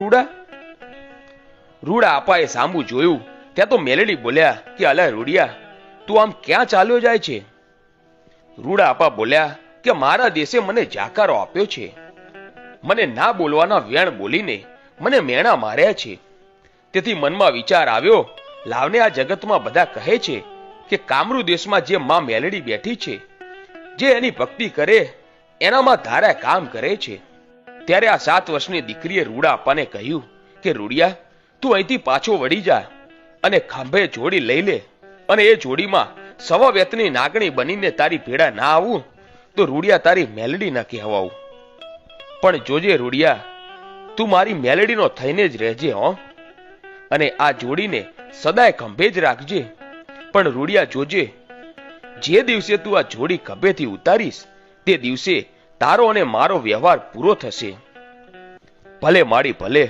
રૂડા? રૂડા આપાએ સામું જોયું ત્યાં તો મેલડી બોલ્યા કે અલા રૂડિયા, તું આમ ક્યાં ચાલ્યો જાય છે? રૂડા આપા બોલ્યા કે મારા દેશે મને જાકારો આપ્યો છે, મને ના બોલવાના વેણ બોલીને મને મેણા માર્યા છે, તેથી મનમાં વિચાર આવ્યો, લાવને આ જગતમાં બધા કહે છે કે કામરૂ દેશમાં જે માં મેલડી બેઠી છે, જે એની ભક્તિ કરે એનામાં ધારા કામ કરે છે. ત્યારે આ 7 વર્ષની દીકરીએ રૂડા આપાને કહ્યું કે રૂડિયા, તું અહીંથી પાછો વળી જા અને ખંભે જોડી લઈ લે, અને એ જોડીમાં સવા વેતની નાગણી બનીને તારી ભેડા ના આવું તો રૂડિયા તારી મેલડી ન કહેવાવું. પણ જોજે રૂડિયા, તું મારી મેલડીનો થઈને જ રહેજે હો, અને આ જોડીને સદાય ખંભે જ રાખજે. પણ રૂડિયા જોજે, જે દિવસે તું આ જોડી ખભેથી ઉતારીશ તે દિવસે તારો અને મારો વ્યવહાર પૂરો થશે. ભલે માડી ભલે.